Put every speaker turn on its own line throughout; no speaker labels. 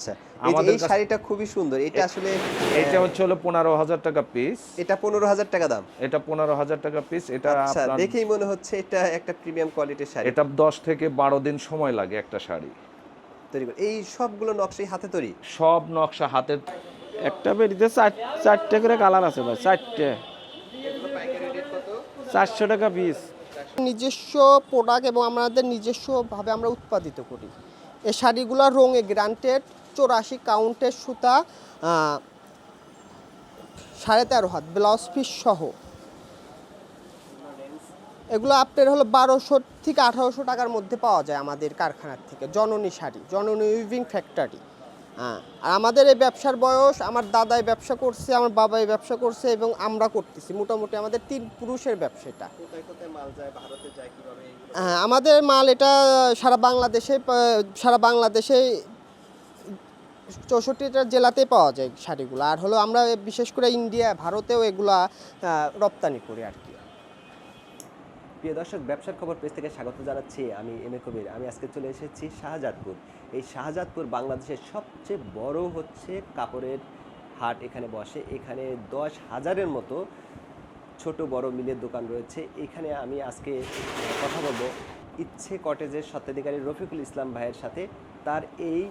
আচ্ছা,
আমাদের
এই শাড়িটা খুবই সুন্দর। এটা আসলে
এটা হচ্ছে হলো 15,000 টাকা পিস।
এটা 15,000 টাকা দাম।
এটা 15,000 টাকা পিস। এটা
আচ্ছা,
আপনার
দেখেই মনে হচ্ছে এটা একটা প্রিমিয়াম কোয়ালিটির শাড়ি।
এটা 10 থেকে 12 দিন সময় লাগে একটা শাড়ি।
তৈরি করে এই সবগুলো নকশাই হাতে তৈরি?
সব নকশা হাতের।
একটা বেরিতে চারটে করে কালার আছে ভাই, চারটে।
এগুলো পাইকারি রেট কত?
400 টাকা পিস।
নিজস্ব প্রোডাক্ট এবং আমাদের নিজস্বভাবে আমরা উৎপাদিত করি। এই শাড়িগুলো রঙে গ্রান্টেড, 84 কাউন্টের সুতা, 13.5 হাত ব্লাউজ পিস সহ। এগুলো আপনার হলো 1200 থেকে 1800 টাকার মধ্যে পাওয়া যায় আমাদের কারখানার থেকে। জননী শাড়ি, জননী উইভিং ফ্যাক্টরি। হ্যাঁ, আর আমাদের এই ব্যবসার বয়স, আমার দাদাই ব্যবসা করছে, আমার বাবাই ব্যবসা করছে এবং আমরা করতেছি। মোটামুটি আমাদের 3 পুরুষের ব্যবসা এটা।
কোথায় কোথায় মাল যায়, ভারতে যায় কিভাবে এগুলো?
হ্যাঁ, আমাদের মাল এটা সারা বাংলাদেশে 64টা জেলাতেই পাওয়া যায় শাড়িগুলো। আর হলো আমরা বিশেষ করে ইন্ডিয়া, ভারতেও এগুলা রপ্তানি করি আর কি।
প্রিয় দর্শক, ব্যবসার খবর পেজ থেকে স্বাগত জানাচ্ছি। আমি এম এ কবির। আমি আজকে চলে এসেছি শাহজাদপুর। এই শাহজাদপুর বাংলাদেশের সবচেয়ে বড় হচ্ছে কাপড়ের হাট এখানে বসে। এখানে 10,000-এর মতো ছোট বড় মিলের দোকান রয়েছে। এখানে আমি আজকে কথা বলবো ইচ্ছে কটেজের স্বত্বাধিকারী রফিকুল ইসলাম ভাইয়ের সাথে। তার এই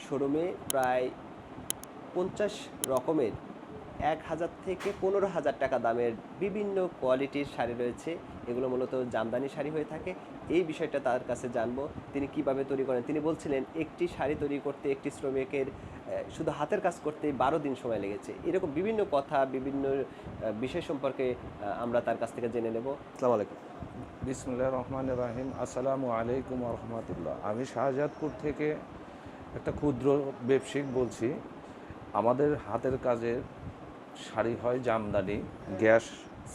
শোরুমে প্রায় 50 রকমের 1,000 থেকে 15,000 টাকা দামের বিভিন্ন কোয়ালিটির শাড়ি রয়েছে। এগুলো মূলত জামদানি শাড়ি হয়ে থাকে। এই বিষয়টা তার কাছে জানবো, তিনি কিভাবে তৈরি করেন। তিনি বলছিলেন একটি শাড়ি তৈরি করতে একটি শ্রমিকের শুধু হাতের কাজ করতে 12 দিন সময় লেগেছে। এরকম বিভিন্ন কথা, বিভিন্ন বিষয় সম্পর্কে আমরা তার কাছ থেকে জেনে নেব। আসসালামু আলাইকুম।
বিসমিল্লাহির রহমানির রহিম। আসসালামু আলাইকুম ওয়া রাহমাতুল্লাহ। আমি শাহজাদপুর থেকে একটা ক্ষুদ্র ব্যবসায়িক বলছি। আমাদের হাতের কাজের শাড়ি হয় জামদানি, গ্যাস,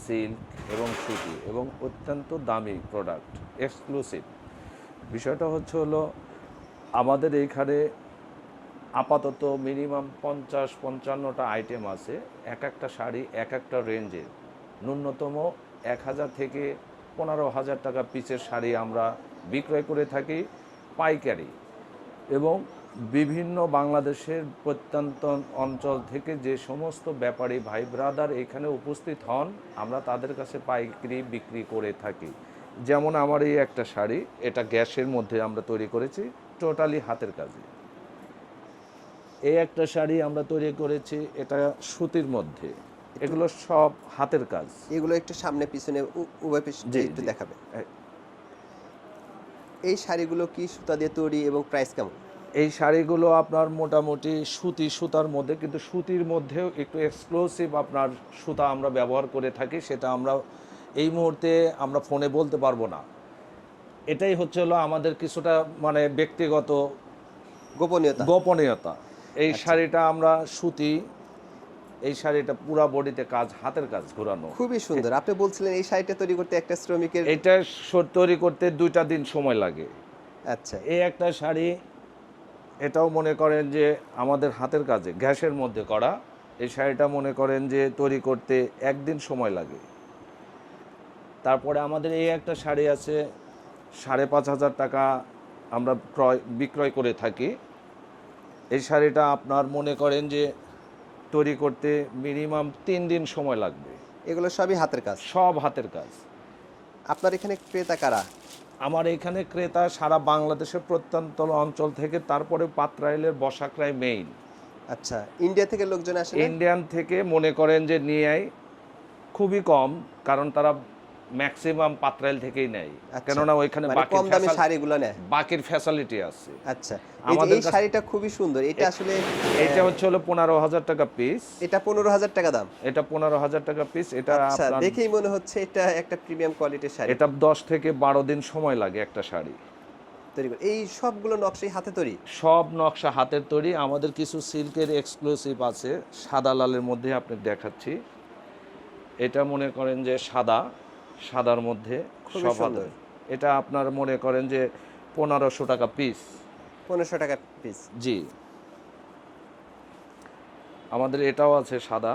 সিল্ক এবং সুতি এবং অত্যন্ত দামি প্রোডাক্ট, এক্সক্লুসিভ। বিষয়টা হচ্ছে হলো আমাদের এইখানে আপাতত মিনিমাম 50-55টা আইটেম আছে। এক একটা শাড়ি এক একটা রেঞ্জের। ন্যূনতম 1,000 থেকে 15,000 টাকা পিসের শাড়ি আমরা বিক্রয় করে থাকি পাইকারি। এবং বিভিন্ন বাংলাদেশের প্রত্যন্ত অঞ্চল থেকে যে সমস্ত ব্যাপারী ভাই ব্রাদার এখানে উপস্থিত হন, আমরা তাদের কাছে পাইকারি বিক্রি করে থাকি। যেমন আমার এই একটা শাড়ি, এটা গ্যাসের মধ্যে আমরা তৈরি করেছি, টোটালি হাতের কাজে। এই একটা শাড়ি আমরা তৈরি করেছি, এটা সুতির মধ্যে। এগুলো সব হাতের কাজ।
এগুলো একটু সামনে পিছনে উভয় পিছনে একটু দেখাবে। এই শাড়িগুলো কি সুতা দিয়ে তৈরি এবং প্রাইস কেমন?
এই শাড়িগুলো আপনার মোটামুটি সুতার মধ্যে, কিন্তু সুতির মধ্যেও একটু এক্সক্লুসিভ আপনার সুতা আমরা ব্যবহার করে থাকি। সেটা আমরা এই মুহূর্তে আমরা ফোনে বলতে পারবো না। এটাই হচ্ছে হলো আমাদের কিছুটা মানে ব্যক্তিগত গোপনীয়তা। এই শাড়িটা আমরা সুতি, এই শাড়িটা পুরা বডিতে কাজ, হাতের কাজ ঘোরানো।
খুবই সুন্দর। আপনি বলছিলেন এই শাড়িটা তৈরি করতে একটা শ্রমিকের
এটা তৈরি করতে 2টা দিন সময় লাগে।
আচ্ছা,
এই একটা শাড়ি, এটাও মনে করেন যে আমাদের হাতের কাজে গ্যাসের মধ্যে করা। এই শাড়িটা মনে করেন যে তৈরি করতে 1 দিন সময় লাগে। তারপরে আমাদের এই একটা শাড়ি আছে, 5,500 টাকা আমরা বিক্রয় করে থাকি। এই শাড়িটা আপনার মনে করেন যে তৈরি করতে মিনিমাম 3 দিন সময় লাগবে।
এগুলো সবই হাতের কাজ।
সব হাতের কাজ।
আপনার এখানে ক্রেতা কারা?
আমার এখানে ক্রেতা সারা বাংলাদেশের প্রত্যন্ত অঞ্চল থেকে, তারপরে পাত্রাইলের বসাকরাই মেইন।
আচ্ছা, ইন্ডিয়া থেকে লোকজন আসে না?
ইন্ডিয়ান থেকে মনে করেন যে নিয়ে খুবই কম, কারণ তারা ম্যাক্সিমাম পাত্রাইল থেকেই নেয়। কেননা ওইখানে
কম দামি শাড়িগুলো নেয়।
বাকির ফ্যাসিলিটি আছে।
আচ্ছা,
আমাদের
এই শাড়িটা খুবই সুন্দর। এটা আসলে
এটা হচ্ছে হলো 15,000 টাকা পিস।
এটা 15,000 টাকা দাম।
এটা 15,000 টাকা পিস। এটা
আচ্ছা,
আপনার
দেখেই মনে হচ্ছে এটা একটা প্রিমিয়াম কোয়ালিটির শাড়ি।
এটা 10 থেকে 12 দিন সময় লাগে একটা শাড়ি
তৈরি করে। এই সবগুলো নকশাই হাতে তৈরি?
সব নকশা হাতের তৈরি। আমাদের কিছু সিল্কের এক্সক্লুসিভ আছে, সাদা লালের মধ্যে আপনি দেখাচ্ছি। এটা মনে করেন যে সাদার মধ্যে সব হাতে। এটা আপনার মনে করেন যে 1,500 টাকা পিস।
1500 টাকা পিস?
জি। আমাদের এটাও আছে সাদা,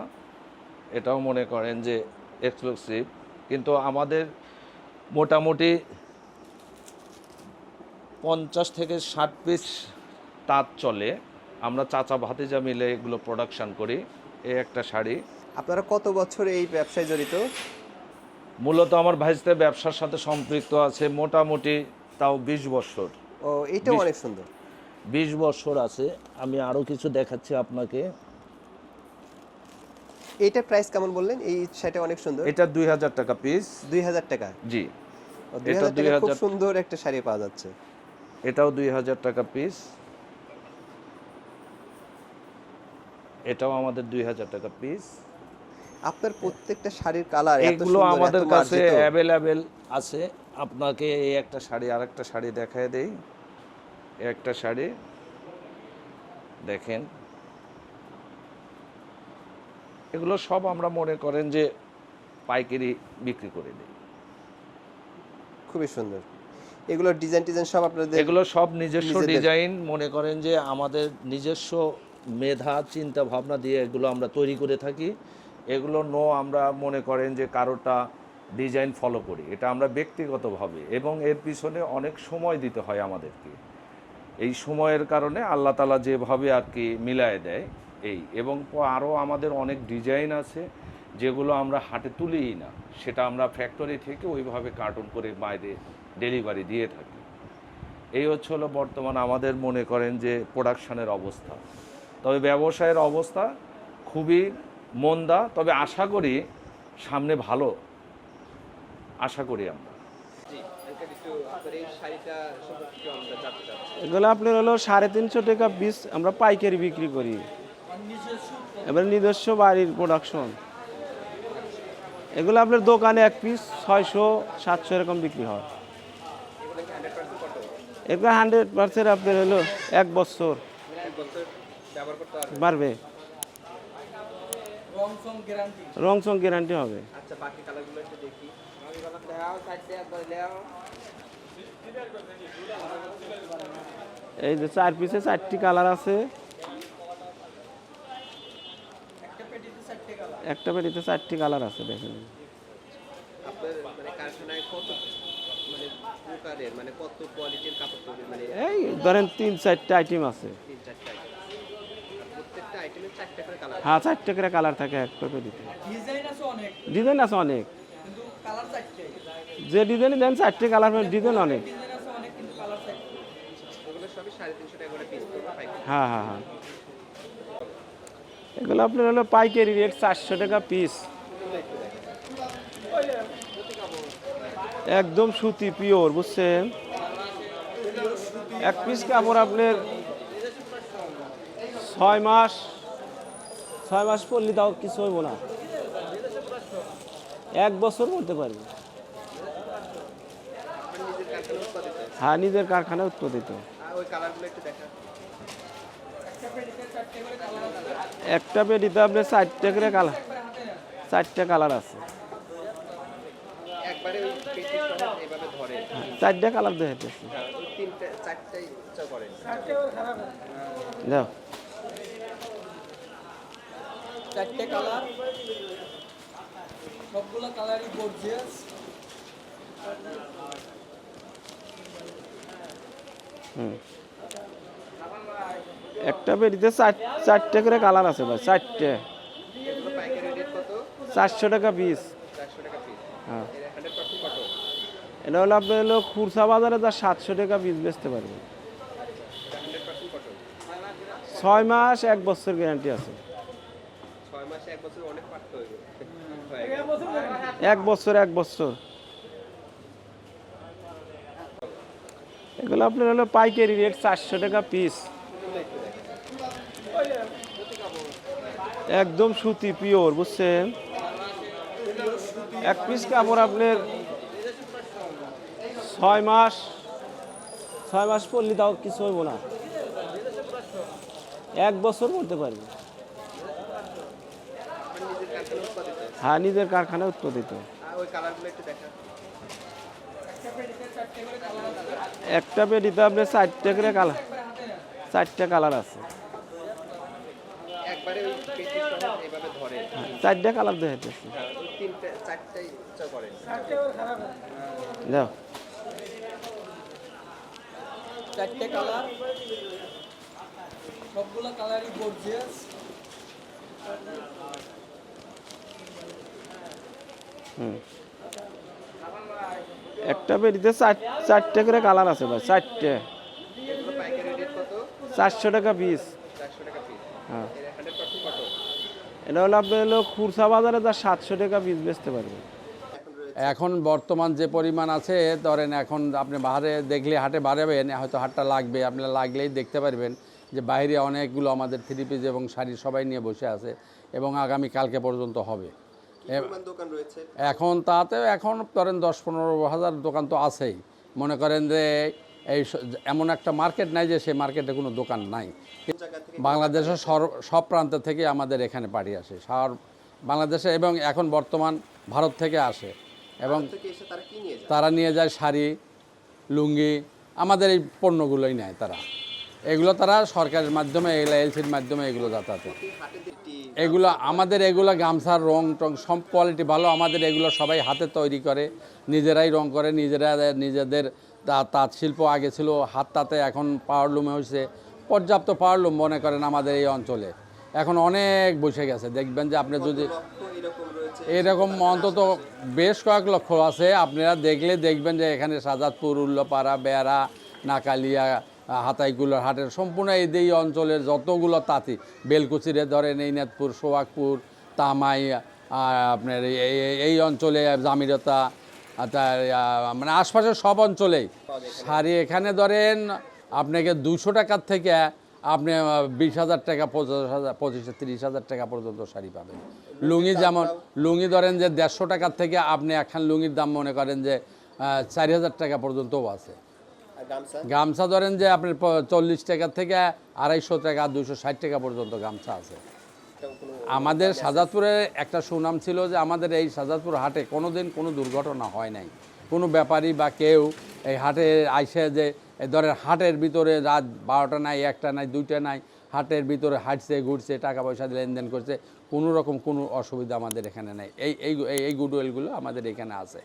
এটাও মনে করেন যে এক্সক্লুসিভ। কিন্তু আমাদের মোটামুটি 50 থেকে 60 পিস তাঁত চলে, আমরা চাচা ভাতিজা মিলে এগুলো প্রোডাকশন করি। এই একটা শাড়ি।
আপনারা কত বছর এই ব্যবসায় জড়িত?
মূলত আমার ভাইস্তে ব্যবসার সাথে সম্পৃক্ত আছে মোটামুটি তাও 20 বছর।
ও, এটাও
20
অনেক সুন্দর।
20 বছর আছে। আমি আরও কিছু দেখাচ্ছি আপনাকে।
এইটার প্রাইস কেমন বললেন? এই শাড়িটা অনেক সুন্দর।
এটা 2000 টাকা পিস।
2000 টাকা?
জি।
ও, 2000 টাকা খুব
2000
সুন্দর একটা শাড়ি পাওয়া যাচ্ছে।
এটাও 2000 টাকা পিস। এটাও আমাদের 2000 টাকা পিস।
আপনার প্রত্যেকটা শাড়ির কালার এত
এগুলো
সুন্দর,
আমাদের
এত
কাছে
মার্জিত।
অ্যাভেলেবেল আছে। আপনাকে এই একটা শাড়ি আরেকটা শাড়ি দেখায় দেই। এই একটা শাড়ি দেখেন। এগুলো সব আমরা মনে করেন যে পাইকারি বিক্রি করে দিই।
খুবই সুন্দর। এগুলো ডিজাইন টিজাইন সব আপনাদের?
এগুলো সব নিজস্ব
নিজেদের?
ডিজাইন। মনে করেন যে আমাদের নিজস্ব মেধা চিন্তা ভাবনা দিয়ে এগুলো আমরা তৈরি করে থাকি। এগুলো আমরা মনে করেন যে কারোটা ডিজাইন ফলো করি, এটা আমরা ব্যক্তিগতভাবে, এবং এর পিছনে অনেক সময় দিতে হয় আমাদেরকে। এই সময়ের কারণে আল্লাহ তাআলা যেভাবে আর কি মিলায় দেয় এই। এবং আরও আমাদের অনেক ডিজাইন আছে যেগুলো আমরা হাটে তুলিই না, সেটা আমরা ফ্যাক্টরি থেকে ওইভাবে কার্টুন করে বাইরে ডেলিভারি দিয়ে থাকি। এই হলো বর্তমান আমাদের মনে করেন যে প্রোডাকশানের অবস্থা। তবে ব্যবসায়ের অবস্থা খুবই মন্দা, তবে আশা করি সামনে ভালো, আশা করি আমরা।
এগুলো আপনার হলো 350 টাকা পিস, আমরা পাইকারি বিক্রি করি। এবার নিজস্ব বাড়ির প্রোডাকশন। এগুলো আপনার দোকানে এক পিস 600-700 এরকম বিক্রি হয়। এগুলো 100% আপনার হলো 1 বছর পারবে, রং সং গ্যারান্টি হবে।
আচ্ছা, বাকি কালারগুলো একটু দেখি।
এই যে 4 পিসে 4টি কালার আছে। একটা পেটিতে 4টি কালার আছে দেখেন।
আপনার মানে কারখানায় কত মানে প্রকারের মানে কত কোয়ালিটির কাপড় তৈরি, মানে
এই ধরেন 3-4টা আইটেম আছে।
3-4টা আইটেম? আর প্রত্যেকটা আইটেমের 4টা করে কালার?
হ্যাঁ, 4টা করে কালার থাকে একটা পেটিতে। ডিজাইন আছে অনেক, যে ডিজাইন দেন 4টি কালার, ডিজাইন অনেক।
ওগুলো সবই 350 টাকা করে পিস পড়বে পাইকারি?
হ্যাঁ হ্যাঁ হ্যাঁ, এগুলো আপনার হলো পাইকারি রেট 400 টাকা পিস। একদম সুতি পিওর, বুঝছেন? এক পিস কাপড় আপনার 6 মাস পরলে তাও কিছু হইব না, 1 বছর পরতে পারবে। হ্যাঁ, নিজের কারখানায় উৎপাদিত।
ওই কালারগুলো একটু দেখা।
একটা পেটিতে আপনার 4টা করে কালার, 4টা কালার আছে।
একবারে ওই পেটি সহ এভাবে ধরে?
4টা কালার দেখাইতেছি।
ওই 3-4টাই ইচ্ছা করেন?
যাও,
4টে কালার, সবগুলো কালারই গর্জিয়াস।
একটা পেটিতে 4টা করে কালার আছে ভাই, 4টে।
এগুলো পাইকারি রেট কত?
400 টাকা পিস।
400 টাকা পিস?
হ্যাঁ,
এর 100% কত?
এটা হলো আপনার হলো খুরসা বাজারে যা 700 টাকা পিস বেচতে পারবেন।
100% কত?
6 মাস 1 বছর গ্যারান্টি আছে।
6 মাসে 1 বছর অনেক পার্থক্য হয়ে গেল।
1 বছর 1 বছর। এগুলো আপনার হলো পাইকারি রেট 400 টাকা পিস। একদম সুতি পিওর, বুঝছেন? এক পিস কাপড় আপনার 6 মাস পরলে তাও কিছু হইব না, 1 বছর পরতে পারবে। হ্যাঁ, নিজের কারখানায় উৎপাদিত।
ওই কালারগুলো একটু দেখা।
একটা পেটিতে আপনার 4টা করে কালার, 4টা কালার আছে।
একবারে ওই পেটি সহ এভাবে ধরে?
4টা কালার দেখাইতেছি।
ওই 3-4টাই ইচ্ছা করেন?
যাও,
4টে কালার, সবগুলো কালারই গর্জিয়াস।
একটা বেরিতে চারটে করে কালার আছে ভাই, চারটে। 400 টাকা পিস। হ্যাঁ, এটা হলো আপনি হলো খুরসা বাজারে যা 700 টাকা পিস বেচতে পারবেন।
এখন বর্তমান যে পরিমাণ আছে, ধরেন এখন আপনি বাহারে দেখলে হাটে বাড়াবেন, হয়তো হাটটা লাগবে, আপনারা লাগলেই দেখতে পারবেন যে বাইরে অনেকগুলো আমাদের থ্রি পিস এবং শাড়ি সবাই নিয়ে বসে আছে এবং আগামী কালকে পর্যন্ত হবে।
দোকান রয়েছে
এখন তাতে এখন ধরেন 10-15 হাজার দোকান তো আছেই। মনে করেন যে এই এমন একটা মার্কেট নাই যে সেই মার্কেটে কোনো দোকান নাই। বাংলাদেশের সব প্রান্ত থেকে আমাদের এখানে পাড়ি আসে, বাংলাদেশে, এবং এখন বর্তমান ভারত থেকে আসে এবং তারা নিয়ে যায় শাড়ি, লুঙ্গি, আমাদের এই পণ্যগুলোই নেয় তারা। এগুলো তারা সরকারের মাধ্যমে, এলসির মাধ্যমে এগুলো যাতায়াত। এগুলো আমাদের এগুলো গামছার রং টং সব কোয়ালিটি ভালো। আমাদের এগুলো সবাই হাতে তৈরি করে, নিজেরাই রং করে, নিজেদের তাঁত শিল্প আগে ছিল হাত তাতে, এখন পাওয়ারলুমে হয়েছে। পর্যাপ্ত পাওয়ারলুম মনে করেন আমাদের এই অঞ্চলে এখন অনেক বসে গেছে। দেখবেন যে আপনি যদি এরকম অন্তত বেশ কয়েক লক্ষ আছে, আপনারা দেখলে দেখবেন যে এখানে শাহজাদপুর, উল্লাপাড়া, বেড়া, নাকালিয়া, হাতাইগুলোর হাটের সম্পূর্ণ এই অঞ্চলের যতগুলো তাঁতি, বেলকুচিরে ধরেন, এইনাথপুর, সোহাগপুর, তামাই, আপনার এই অঞ্চলে জামিরতা, মানে আশপাশের সব অঞ্চলেই শাড়ি এখানে ধরেন আপনাকে 200 টাকার থেকে আপনি 20,000 টাকা, 25,000-30,000 টাকা পর্যন্ত শাড়ি পাবেন। লুঙ্গি যেমন লুঙ্গি ধরেন যে 150 টাকার থেকে আপনি একখান লুঙ্গির দাম মনে করেন যে 4,000 টাকা পর্যন্তও আছে। গামছা ধরেন যে আপনার 40 টাকা থেকে 250 টাকা, 260 টাকা পর্যন্ত গামছা আছে। আমাদের শাহজাদপুরে একটা সুনাম ছিল যে আমাদের এই শাহজাদপুর হাটে কোনোদিন কোনো দুর্ঘটনা হয় নাই। কোনো ব্যাপারী বা কেউ এই হাটে আইসে যে ধরেন হাটের ভিতরে রাত 12টা নাই, 1টা নাই, 2টা নাই, হাটের ভিতরে হাঁটছে, ঘুরছে, টাকা পয়সা লেনদেন করছে, কোনো রকম কোনো অসুবিধা আমাদের এখানে নেই। এই গুডউইলগুলো আমাদের এখানে আছে।